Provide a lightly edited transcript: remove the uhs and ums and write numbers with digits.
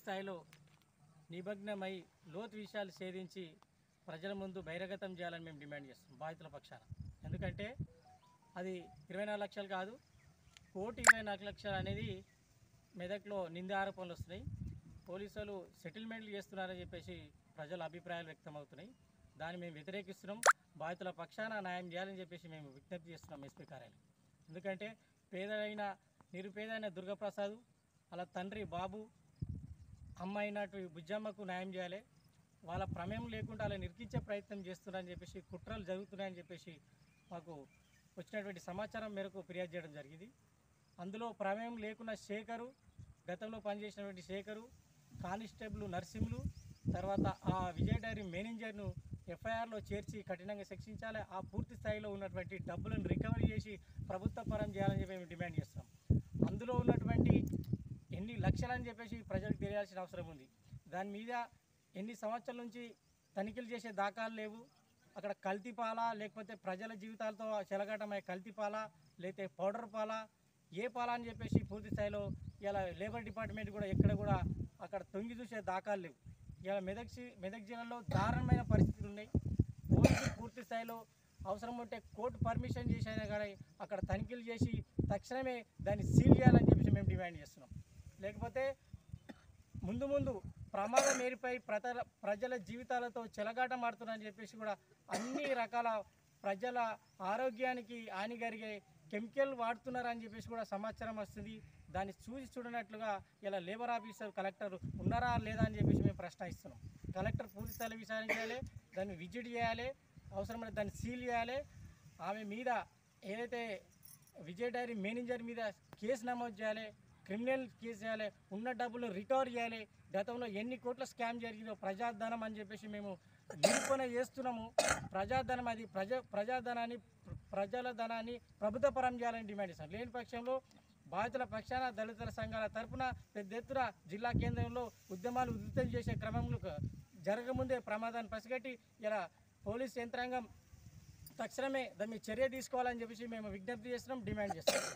స్థాయిలో నిమగ్నమై లోతు విషయాలు ఛేదించి ప్రజల ముందు బహిర్గతం చేయాలని మేము డిమాండ్ చేస్తున్నాం బాధితుల పక్షాన. ఎందుకంటే అది 24 లక్షలు కాదు, 1,24,00,000 అనేది మెదక్లో నింద ఆరోపణలు వస్తున్నాయి. పోలీసులు సెటిల్మెంట్లు చేస్తున్నారని చెప్పేసి ప్రజల అభిప్రాయాలు వ్యక్తమవుతున్నాయి. దాన్ని మేము వ్యతిరేకిస్తున్నాం. బాధితుల పక్షాన న్యాయం చేయాలని చెప్పేసి మేము విజ్ఞప్తి చేస్తున్నాం ఎస్పీ కార్యాలయం. ఎందుకంటే నిరుపేదైన దుర్గప్రసాద్ వాళ్ళ తండ్రి బాబు, అమ్మ అయినట్టు బుజ్జమ్మకు న్యాయం చేయాలి. వాళ్ళ ప్రమేయం లేకుండా అలా నిరికించే ప్రయత్నం చేస్తున్నారని చెప్పేసి, కుట్రలు జరుగుతున్నాయని చెప్పేసి మాకు వచ్చినటువంటి సమాచారం మేరకు ఫిర్యాదు చేయడం జరిగింది. అందులో ప్రమేయం లేకున్న శేఖరు, గతంలో పనిచేసినటువంటి శేఖరు, కానిస్టేబుల్ నర్సింహులు, తర్వాత ఆ విజయ్ డైరీ మేనేజర్ను ఎఫ్ఐఆర్లో చేర్చి కఠినంగా శిక్షించాలి. ఆ పూర్తి స్థాయిలో ఉన్నటువంటి డబ్బులను రికవరీ చేసి ప్రభుత్వ పరం చేయాలని చెప్పి మేము డిమాండ్ చేస్తాం. అందులో ఉన్నటువంటి ఎన్ని లక్షలని చెప్పేసి ప్రజలకు తెలియాల్సిన అవసరం ఉంది. దాని మీద ఎన్ని సంవత్సరాల నుంచి తనిఖీలు చేసే దాఖలు లేవు. అక్కడ కల్తీ పాలా, లేకపోతే ప్రజల జీవితాలతో చెలగాటమయ్యే కల్తీ పాలా, లేకపోతే పౌడర్ పాలా, ఏ పాలా అని చెప్పేసి పూర్తి స్థాయిలో ఇలా లేబర్ డిపార్ట్మెంట్ కూడా ఎక్కడ కూడా అక్కడ తొంగి చూసే దాఖలు లేవు. ఇలా మెదక్ జిల్లాలో దారుణమైన పరిస్థితులు ఉన్నాయి. పోలీసులు పూర్తి స్థాయిలో అవసరం ఉంటే కోర్టు పర్మిషన్ చేసైనా కానీ అక్కడ తనిఖీలు చేసి తక్షణమే దాన్ని సీల్ చేయాలని చెప్పేసి మేము డిమాండ్ చేస్తున్నాం. లేకపోతే ముందు ప్రమాదం ఏరిపై ప్రజల జీవితాలతో చెలగాటం ఆడుతున్నారని చెప్పేసి కూడా అన్ని రకాల ప్రజల ఆరోగ్యానికి హాని కలిగే కెమికల్ వాడుతున్నారని చెప్పేసి కూడా సమాచారం వస్తుంది. దాన్ని చూడనట్లుగా ఇలా లేబర్ ఆఫీసర్, కలెక్టర్ ఉన్నారా లేదా అని చెప్పేసి మేము ప్రశ్నిస్తున్నాం. కలెక్టర్ పూర్తి స్థాయిలో విచారణ చేయాలి, దాన్ని విజిట్ చేయాలి, అవసరమైన దాన్ని సీల్ చేయాలి. ఆమె మీద ఏదైతే విజయ్ డైరీ మేనేజర్ మీద కేసు నమోదు చేయాలి, క్రిమినల్ కేసు చేయాలి, ఉన్న డబ్బులు రికవర్ చేయాలి. గతంలో ఎన్ని కోట్ల స్కామ్ జరిగిందో ప్రజాధనం అని చెప్పేసి మేము నిరూపణ చేస్తున్నాము. ప్రజాధనం అది ప్రజల ధనాన్ని ప్రభుత్వ పరం చేయాలని డిమాండ్ చేస్తాం. లేని పక్షంలో బాధితుల పక్షాన దళితుల సంఘాల తరఫున పెద్ద ఎత్తున జిల్లా కేంద్రంలో ఉద్యమాలు ఉధృతం చేసే క్రమంలో జరగముందే ప్రమాదాన్ని పసిగట్టి ఇలా పోలీస్ యంత్రాంగం తక్షణమే దాని చర్య తీసుకోవాలని చెప్పేసి మేము విజ్ఞప్తి చేస్తున్నాం, డిమాండ్ చేస్తున్నాం.